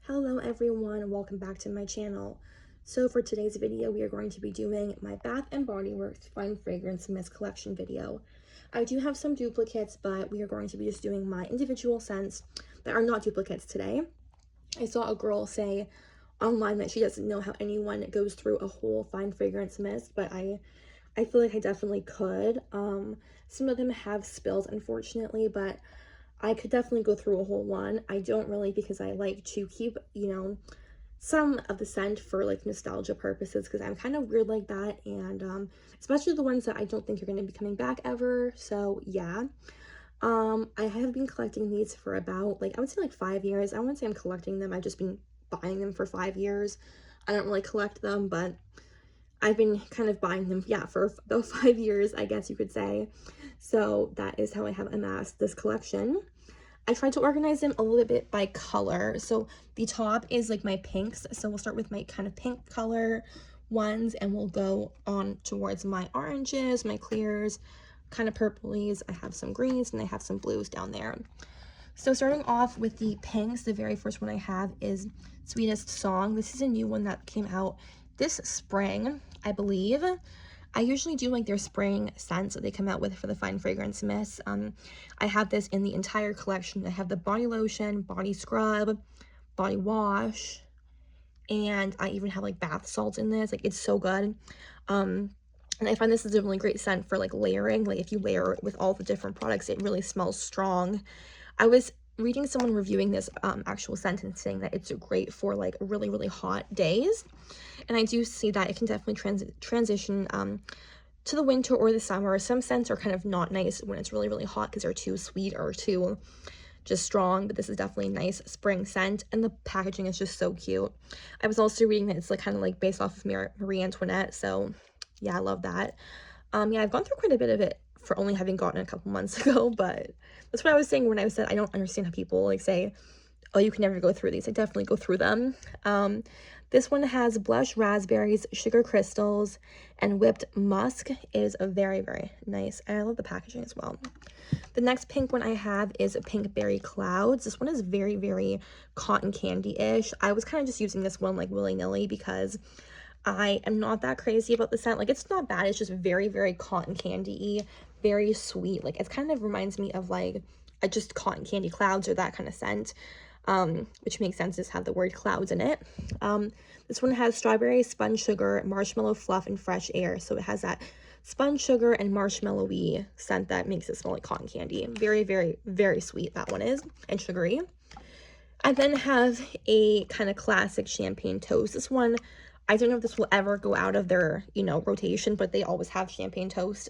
Hello everyone, welcome back to my channel. So for today's video, we are going to be doing my Bath & Body Works Fine Fragrance Mist Collection video. I do have some duplicates, but we are going to be just doing my individual scents that are not duplicates today. I saw a girl say online that she doesn't know how anyone goes through a whole fine fragrance mist, but I feel like I definitely could. Some of them have spills, unfortunately, but I could definitely go through a whole one. I don't really, because I like to keep, some of the scent for like nostalgia purposes, because I'm kind of weird like that, and especially the ones that I don't think are going to be coming back ever. So yeah, I have been collecting these for about, like, I would say like 5 years. I wouldn't say I'm collecting them, I've just been buying them for 5 years. I don't really collect them, but I've been kind of buying them, yeah, for about 5 years, I guess you could say. So that is how I have amassed this collection. I tried to organize them a little bit by color. So the top is like my pinks. So we'll start with my kind of pink color ones, and we'll go on towards my oranges, my clears, kind of purplies. I have some greens and I have some blues down there. So starting off with the pinks, the very first one I have is Sweetest Song. This is a new one that came out this spring, I believe. I usually do like their spring scents that they come out with for the fine fragrance mist. I have this in the entire collection. I have the body lotion, body scrub, body wash, and I even have like bath salts in this. Like, it's so good. And I find this is a really great scent for like layering. Like, if you layer it with all the different products, it really smells strong. I was reading someone reviewing this actual scent and saying that it's great for like really, really hot days. And I do see that it can definitely transition to the winter or the summer. Some scents are kind of not nice when it's really, really hot because they're too sweet or too just strong, but this is definitely a nice spring scent, and the packaging is just so cute. I was also reading that it's like kind of like based off of Marie Antoinette, so yeah, I love that. Yeah, I've gone through quite a bit of it for only having gotten a couple months ago, but that's what I was saying when I said I don't understand how people like say, oh, you can never go through these. I definitely go through them. This one has blush raspberries, sugar crystals, and whipped musk. It is a very, very nice. I love the packaging as well. The next pink one I have is Pink Berry Clouds. This one is very, very cotton candy-ish. I was kind of just using this one like willy-nilly because I am not that crazy about the scent. Like, it's not bad. It's just very, very cotton candy-y, very sweet. Like, it kind of reminds me of like just cotton candy clouds or that kind of scent. Which makes sense, just have the word clouds in it. This one has strawberry, spun sugar, marshmallow fluff, and fresh air. So it has that spun sugar and marshmallowy scent that makes it smell like cotton candy. Very, very, very sweet, that one is, and sugary. I then have a kind of classic champagne toast. This one, I don't know if this will ever go out of their, rotation, but they always have champagne toast.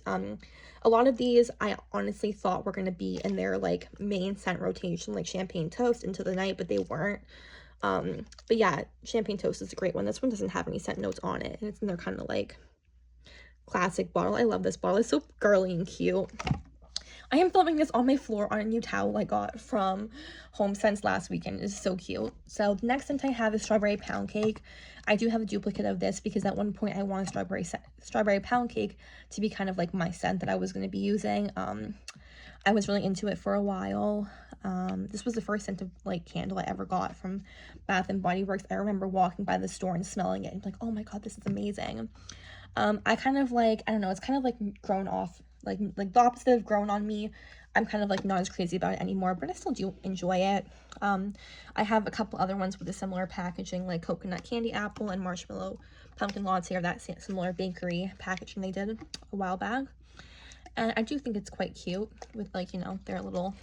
A lot of these I honestly thought were going to be in their like main scent rotation, like champagne toast into the night, but they weren't. But yeah, champagne toast is a great one. This one doesn't have any scent notes on it, and it's in their kind of like classic bottle. I love this bottle. It's so girly and cute. I am filming this on my floor on a new towel I got from Home Sense last weekend. It's so cute. So the next scent I have is strawberry pound cake. I do have a duplicate of this because at one point I wanted strawberry pound cake to be kind of like my scent that I was going to be using. I was really into it for a while. This was the first scent of like candle I ever got from Bath & Body Works. I remember walking by the store and smelling it and like, oh my god, this is amazing. I kind of like, I don't know, it's kind of like grown off, like the opposite of grown on me. I'm kind of like not as crazy about it anymore, but I still do enjoy it. I have a couple other ones with a similar packaging, like coconut candy apple and marshmallow pumpkin latte, or that similar bakery packaging they did a while back. And I do think it's quite cute with like, their little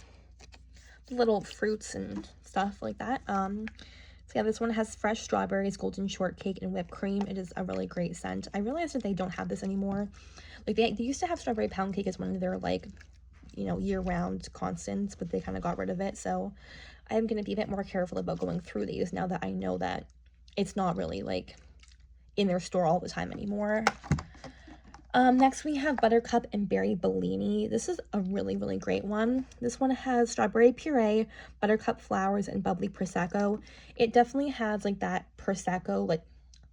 fruits and stuff like that. So yeah, this one has fresh strawberries, golden shortcake, and whipped cream. It is a really great scent. I realized that they don't have this anymore. Like, they used to have strawberry pound cake as one of their like, year-round constants, but they kind of got rid of it. So I'm going to be a bit more careful about going through these now that I know that it's not really like in their store all the time anymore. Next we have Buttercup and Berry Bellini. This is a really, really great one. This one has strawberry puree, buttercup flowers, and bubbly Prosecco. It definitely has like that Prosecco, like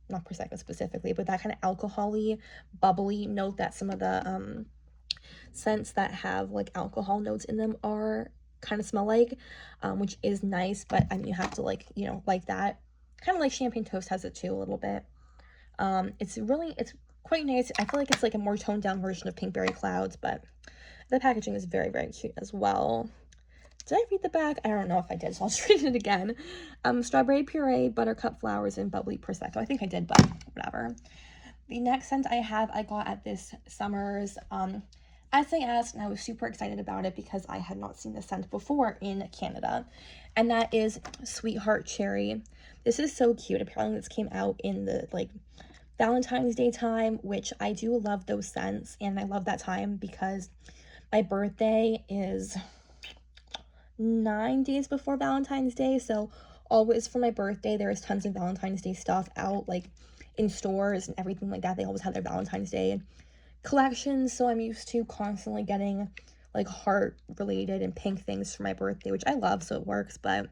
not Prosecco specifically, but that kind of alcohol-y, bubbly note that some of the scents that have like alcohol notes in them are kind of smell like, which is nice, but I mean, you have to like, you know, like that. Kind of like Champagne Toast has it too, a little bit. It's quite nice. I feel like it's like a more toned down version of Pinkberry Clouds, but the packaging is very, very cute as well. Did I read the back? I don't know if I did, so I'll just read it again. Strawberry puree, buttercup flowers, and bubbly prosecco. I think I did, but whatever. The next scent I got at this summer's SAS, and I was super excited about it because I had not seen this scent before in Canada, and that is Sweetheart Cherry. This is so cute. Apparently this came out in the like Valentine's Day time, which I do love those scents, and I love that time because my birthday is 9 days before Valentine's Day, so always for my birthday there is tons of Valentine's Day stuff out, like in stores and everything like that. They always have their Valentine's Day collections, so I'm used to constantly getting like heart related and pink things for my birthday, which I love, so it works. But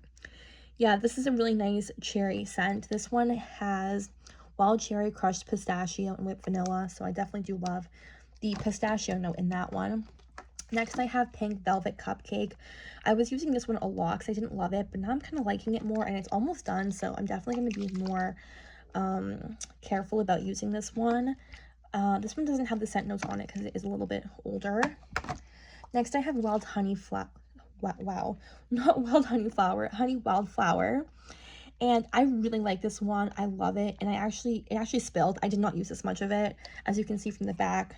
yeah, this is a really nice cherry scent. This one has wild cherry, crushed pistachio, and whipped vanilla, so I definitely do love the pistachio note in that one. Next, I have Pink Velvet Cupcake. I was using this one a lot because I didn't love it, but now I'm kind of liking it more, and it's almost done, so I'm definitely going to be more careful about using this one. This one doesn't have the scent notes on it because it is a little bit older. Next, I have Wild Honey Wow, not Wild Honey Flower, Honey Wildflower. And I really like this one. I love it. And it actually spilled. I did not use this much of it. As you can see from the back,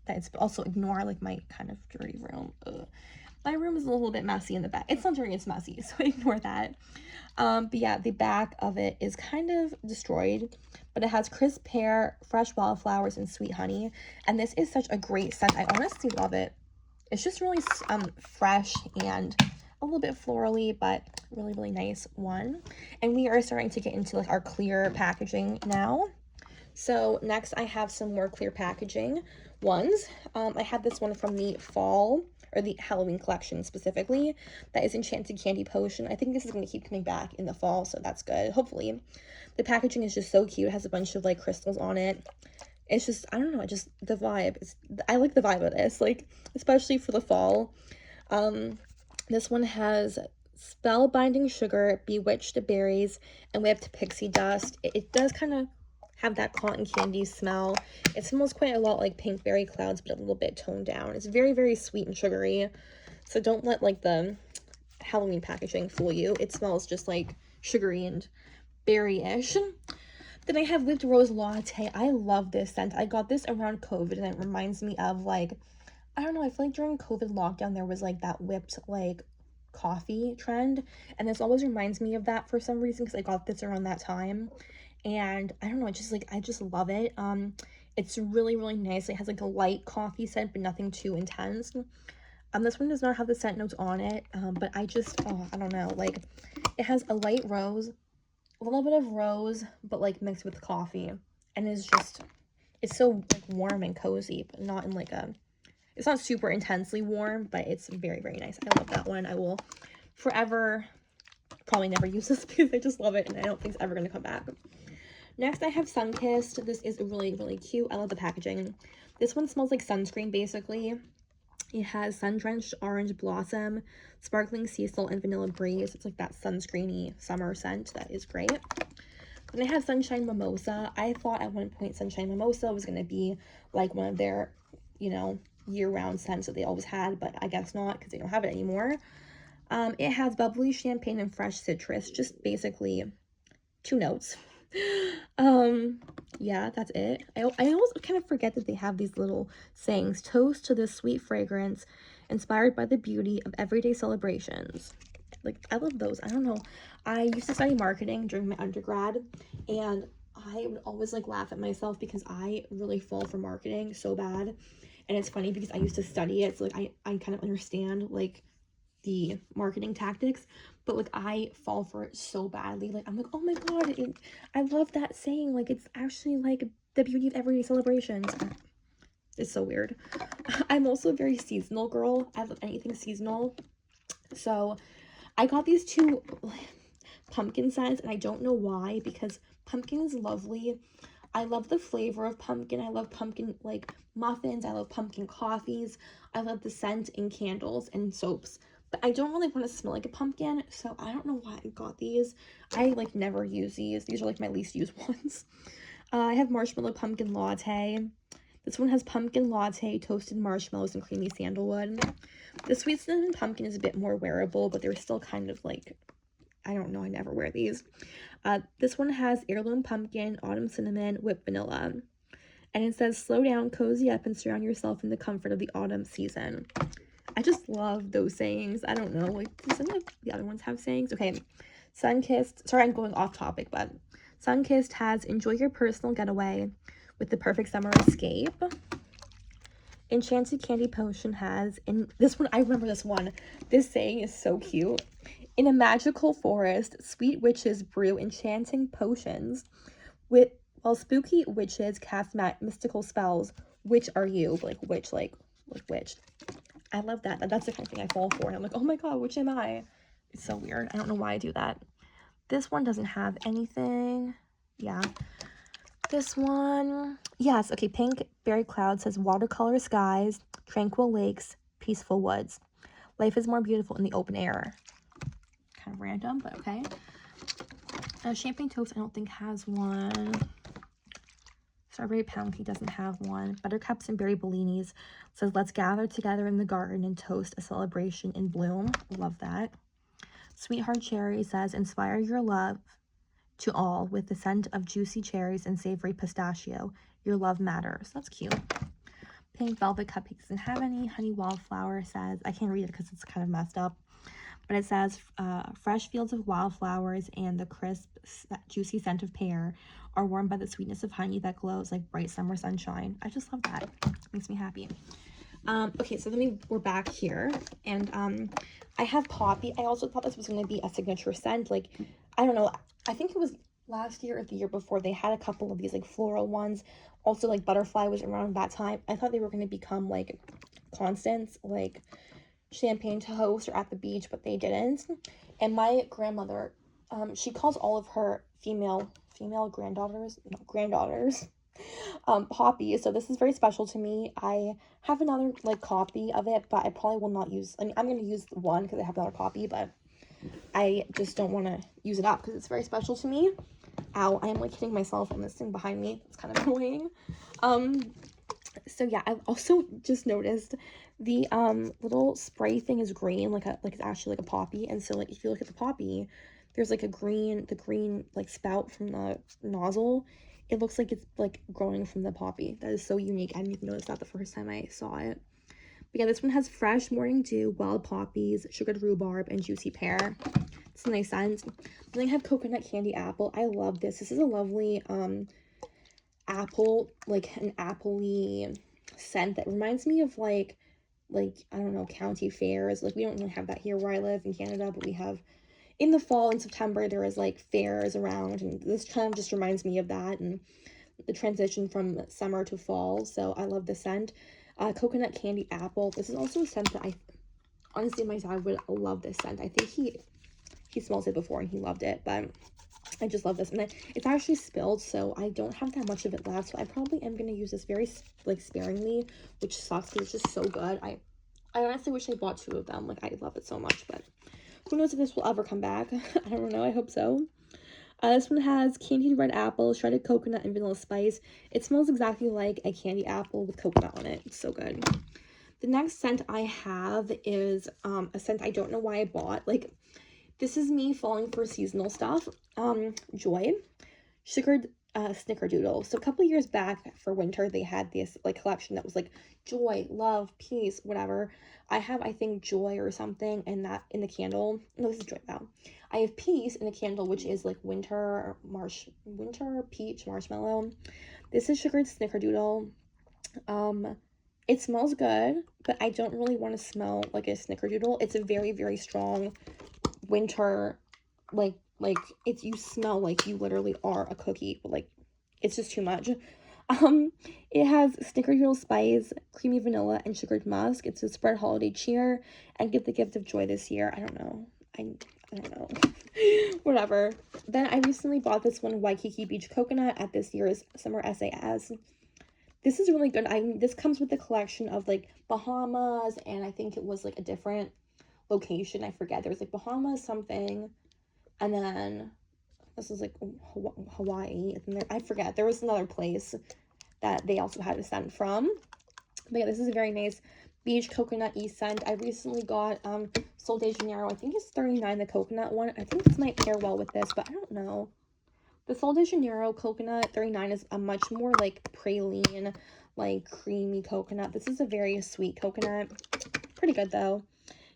that it's also ignore like my kind of dirty room. Ugh. My room is a little bit messy in the back. It's not dirty, it's messy, so ignore that. But yeah, the back of it is kind of destroyed, but it has crisp pear, fresh wildflowers, and sweet honey. And this is such a great scent. I honestly love it. It's just really fresh and a little bit florally, but really, really nice one. And we are starting to get into like our clear packaging now. So next I have some more clear packaging ones. I have this one from the fall, or the Halloween collection specifically. That is Enchanted Candy Potion. I think this is going to keep coming back in the fall, so that's good, hopefully. The packaging is just so cute. It has a bunch of like crystals on it. It's just, I don't know, just the vibe. I like the vibe of this, like, especially for the fall. This one has spellbinding sugar, bewitched berries, and whipped pixie dust. It does kind of have that cotton candy smell. It smells quite a lot like Pinkberry Clouds, but a little bit toned down. It's very, very sweet and sugary, so don't let like the Halloween packaging fool you. It smells just like sugary and berry-ish. Then I have Whipped Rose Latte. I love this scent. I got this around COVID, and it reminds me of like, I don't know, I feel like during COVID lockdown there was like that whipped like coffee trend, and this always reminds me of that for some reason because I got this around that time. And I don't know, I just love it. It's really, really nice. It has like a light coffee scent, but nothing too intense. This one does not have the scent notes on it, but I don't know, like, it has a light rose, a little bit of rose, but like mixed with coffee, and it's so like warm and cozy, but not in like it's not super intensely warm, but it's very, very nice. I love that one. I will forever probably never use this because I just love it, and I don't think it's ever going to come back. Next, I have Sunkissed. This is really, really cute. I love the packaging. This one smells like sunscreen, basically. It has sun-drenched orange blossom, sparkling sea salt, and vanilla breeze. It's like that sunscreeny summer scent. That is great. Then I have Sunshine Mimosa. I thought at one point Sunshine Mimosa was going to be like one of their, you know, year-round scents that they always had, but I guess not because they don't have it anymore. It has bubbly champagne and fresh citrus. Just basically 2 notes. Yeah, that's it. I always kind of forget that they have these little sayings. Toast to this sweet fragrance inspired by the beauty of everyday celebrations. Like, I love those. I don't know, I used to study marketing during my undergrad, and I would always like laugh at myself because I really fall for marketing so bad. And it's funny because I used to study it, so like I kind of understand like the marketing tactics, but like I fall for it so badly. Like I'm like, oh my god, I love that saying, like it's actually like the beauty of everyday celebrations. It's so weird. I'm also a very seasonal girl. I love anything seasonal, so I got these 2 pumpkin scents, and I don't know why, because pumpkin is lovely. I love the flavor of pumpkin. I love pumpkin like muffins. I love pumpkin coffees. I love the scent in candles and soaps. But I don't really want to smell like a pumpkin, so I don't know why I got these. I like never use these. These are like my least used ones. I have marshmallow pumpkin latte. This one has pumpkin latte, toasted marshmallows, and creamy sandalwood. The sweet cinnamon pumpkin is a bit more wearable, but they're still kind of like, I don't know, I never wear these. This one has heirloom pumpkin, autumn cinnamon, whipped vanilla. And it says, slow down, cozy up, and surround yourself in the comfort of the autumn season. I just love those sayings. I don't know, like, do some of the other ones have sayings? Okay, Sunkissed, sorry, I'm going off topic, but Sunkissed has, enjoy your personal getaway with the perfect summer escape. Enchanted Candy Potion has, and this one, I remember this one. This saying is so cute. In a magical forest, sweet witches brew enchanting potions. While spooky witches cast mystical spells. Which are you? Like, which, like which? I love that. That's the kind of thing I fall for. And I'm like, oh my god, which am I? It's so weird. I don't know why I do that. This one doesn't have anything. Yeah. This one, yes, okay, Pink Berry Cloud says watercolor skies, tranquil lakes, peaceful woods. Life is more beautiful in the open air. Kind of random, but okay. Champagne Toast, I don't think has one. Strawberry Pound Cake doesn't have one. Buttercups and Berry Bellinis says, let's gather together in the garden and toast a celebration in bloom. Love that. Sweetheart Cherry says, inspire your love to all with the scent of juicy cherries and savory pistachio. Your love matters. That's cute. Pink Velvet Cupcake doesn't have any. Honey Wildflower says, I can't read it because it's kind of messed up, but it says, fresh fields of wildflowers and the crisp, juicy scent of pear are warmed by the sweetness of honey that glows like bright summer sunshine. I just love that. It makes me happy. Okay, so we're back here, and I have Poppy. I also thought this was going to be a signature scent. Like, I don't know, I think it was last year or the year before, they had a couple of these like floral ones. Also, like, Butterfly was around that time. I thought they were going to become like constants, like Champagne Toast or At the Beach, but they didn't. And my grandmother, she calls all of her female granddaughters Poppy, so this is very special to me. I have another like copy of it, but I probably will not use, I mean, I'm going to use one because I have another copy, but I just don't want to use it up because it's very special to me. Ow, I am like hitting myself on this thing behind me. It's kind of annoying. So yeah, I've also just noticed the little spray thing is green, like it's actually like a poppy. And so like if you look at the poppy, there's like the green like spout from the nozzle. It looks like it's like growing from the poppy. That is so unique. I didn't even notice that the first time I saw it. But yeah, this one has fresh morning dew, wild poppies, sugared rhubarb, and juicy pear. It's a nice scent. Then I have coconut candy apple. I love this. This is a lovely apple, like an appley scent that reminds me of like I don't know, county fairs. Like, we don't really have that here where I live in Canada, but we have in the fall, in September, there is like fairs around, and this kind of just reminds me of that and the transition from summer to fall. So I love the scent. Coconut candy apple. This is also a scent that I honestly, my dad would love this scent. I think he smells it before and he loved it, but I just love this. And it's actually spilled, so I don't have that much of it left, so I probably am going to use this very like sparingly, which sucks because it's just so good. I honestly wish I bought 2 of them. Like, I love it so much, but who knows if this will ever come back. I don't know. I hope so. This one has candied red apple, shredded coconut, and vanilla spice. It smells exactly like a candy apple with coconut on it. It's so good. The next scent I have is a scent I don't know why I bought. Like, this is me falling for seasonal stuff. Joy. Sugared snickerdoodle. So a couple years back for winter, they had this like collection that was like joy, love, peace, whatever. I have, I think, joy or something in the candle. No, this is joy now. I have peace in the candle, which is like winter peach marshmallow. This is sugared snickerdoodle. It smells good, but I don't really want to smell like a snickerdoodle. It's a very, very strong winter, like it's, you smell like you literally are a cookie, but like it's just too much. It has snickerdoodle spice, creamy vanilla, and sugared musk. It's a spread holiday cheer and give the gift of joy this year. I don't know. I don't know. Whatever. Then I recently bought this one, Waikiki Beach Coconut, at this year's Summer SAS. This is really good. This comes with the collection of like Bahamas, and I think it was like a different location. I forget. There was like Bahamas something, and then this is like Hawaii. And then I forget. There was another place that they also had a scent from. But yeah, this is a very nice beach coconut scent. I recently got Sol de Janeiro. I think it's $39, the coconut one. I think this might pair well with this, but I don't know. The Sol de Janeiro coconut $39 is a much more like praline, like creamy coconut. This is a very sweet coconut. Pretty good though.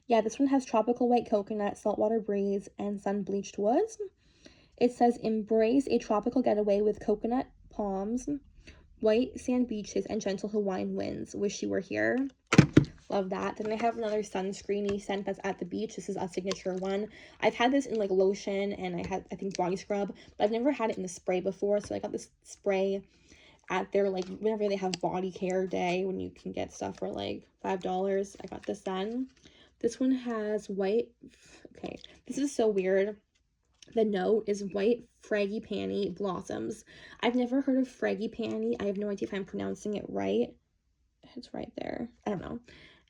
Yeah, this one has tropical white coconut, saltwater breeze, and sun-bleached woods. It says, embrace a tropical getaway with coconut palms, white sand beaches, and gentle Hawaiian winds. Wish you were here. Love that. Then I have another sunscreeny scent that's at the beach. This is a signature one. I've had this in like lotion, and I think body scrub, but I've never had it in the spray before. So I got this spray at their like whenever they have body care day, when you can get stuff for like $5. I got this then. This one has white. Okay, this is so weird. The note is white frangipani blossoms. I've never heard of frangipani. I have no idea if I'm pronouncing it right. It's right there. I don't know.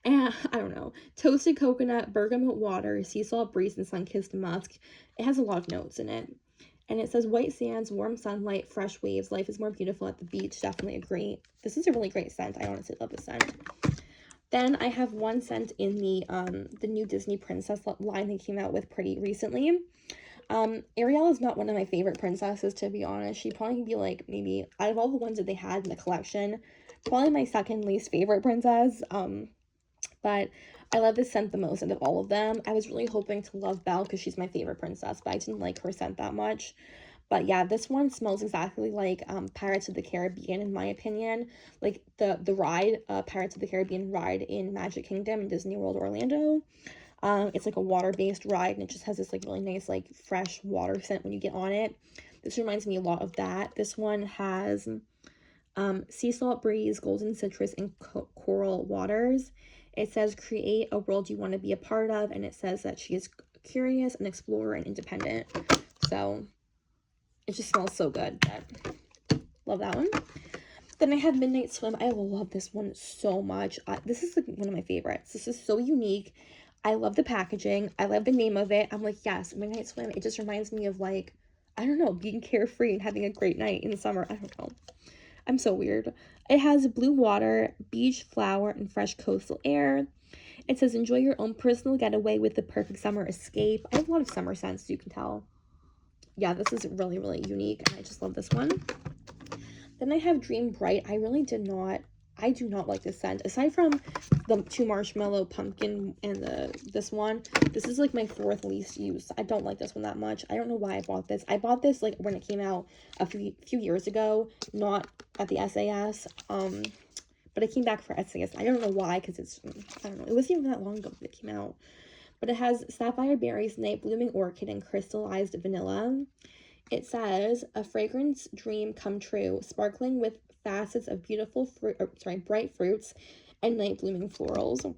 And I don't know. Toasted coconut, bergamot water, sea salt breeze, and sun-kissed musk. It has a lot of notes in it. And it says white sands, warm sunlight, fresh waves. Life is more beautiful at the beach. Definitely agree. This is a really great scent. I honestly love this scent. Then I have one scent in the new Disney Princess line they came out with pretty recently. Ariel is not one of my favorite princesses, to be honest. She'd probably be like, maybe out of all the ones that they had in the collection, probably my second least favorite princess. But I love this scent the most out of all of them. I was really hoping to love Belle because she's my favorite princess, but I didn't like her scent that much. But yeah, this one smells exactly like Pirates of the Caribbean, in my opinion. Like the ride, Pirates of the Caribbean ride in Magic Kingdom in Disney World Orlando. It's like a water-based ride, and it just has this like really nice like fresh water scent when you get on it. This reminds me a lot of that. This one has sea salt breeze, golden citrus, and coral waters. It says, create a world you want to be a part of, and it says that she is curious, an explorer, and independent. So it just smells so good. Love that one. Then I have Midnight Swim. I love this one so much. This is like one of my favorites. This is so unique. I love the packaging. I love the name of it. I'm like, yes, Midnight Swim. It just reminds me of like, I don't know, being carefree and having a great night in the summer. I don't know. I'm so weird. It has blue water, beach flower, and fresh coastal air. It says, enjoy your own personal getaway with the perfect summer escape. I have a lot of summer scents, you can tell. Yeah, this is really, really unique, and I just love this one. Then I have Dream Bright. I do not like this scent. Aside from the 2 marshmallow pumpkin and this one, this is like my 4th least used. I don't like this one that much. I don't know why I bought this. I bought this like when it came out a few years ago, not at the SAS. But it came back for SAS. I don't know why, because I don't know. It wasn't even that long ago that it came out. But it has sapphire berries, night blooming orchid, and crystallized vanilla. It says, a fragrance dream come true, sparkling with facets of beautiful bright fruits and night blooming florals.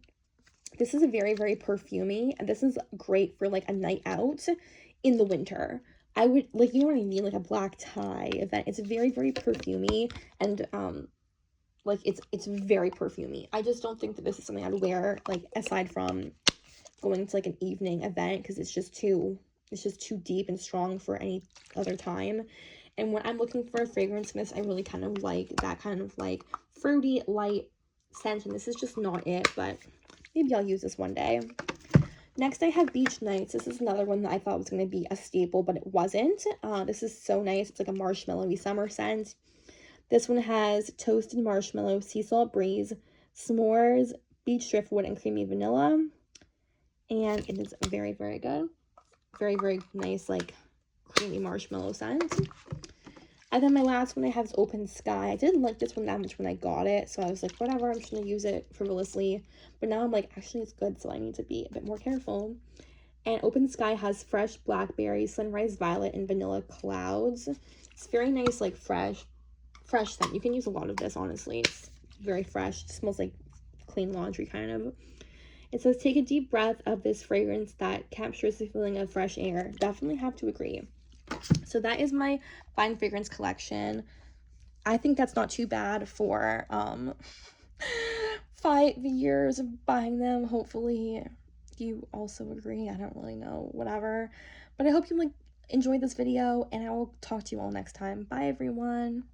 This is a very, very perfumey, and this is great for like a night out in the winter. I would like, you know what I mean, like a black tie event. It's very, very perfumey, and like it's very perfumey. I just don't think that this is something I'd wear like aside from going to like an evening event, because it's just too deep and strong for any other time. And when I'm looking for a fragrance mist, I really kind of like that kind of like fruity light scent, and this is just not it, but maybe I'll use this one day. Next, I have Beach Nights. This is another one that I thought was going to be a staple, but it wasn't. This is so nice. It's like a marshmallowy summer scent. This one has toasted marshmallow, sea salt breeze, s'mores, beach driftwood, and creamy vanilla. And it is very, very good. Very, very nice, like, creamy marshmallow scent. And then my last one I have is Open Sky. I didn't like this one that much when I got it, so I was like, whatever, I'm just going to use it frivolously. But now I'm like, actually, it's good, so I need to be a bit more careful. And Open Sky has fresh blackberry, sunrise violet, and vanilla clouds. It's very nice, like, fresh scent. You can use a lot of this, honestly. It's very fresh. It smells like clean laundry, kind of. It says, take a deep breath of this fragrance that captures the feeling of fresh air. Definitely have to agree. So that is my fine fragrance collection. I think that's not too bad for 5 years of buying them. Hopefully you also agree? I don't really know, whatever. But I hope you like enjoyed this video, and I will talk to you all next time. Bye everyone.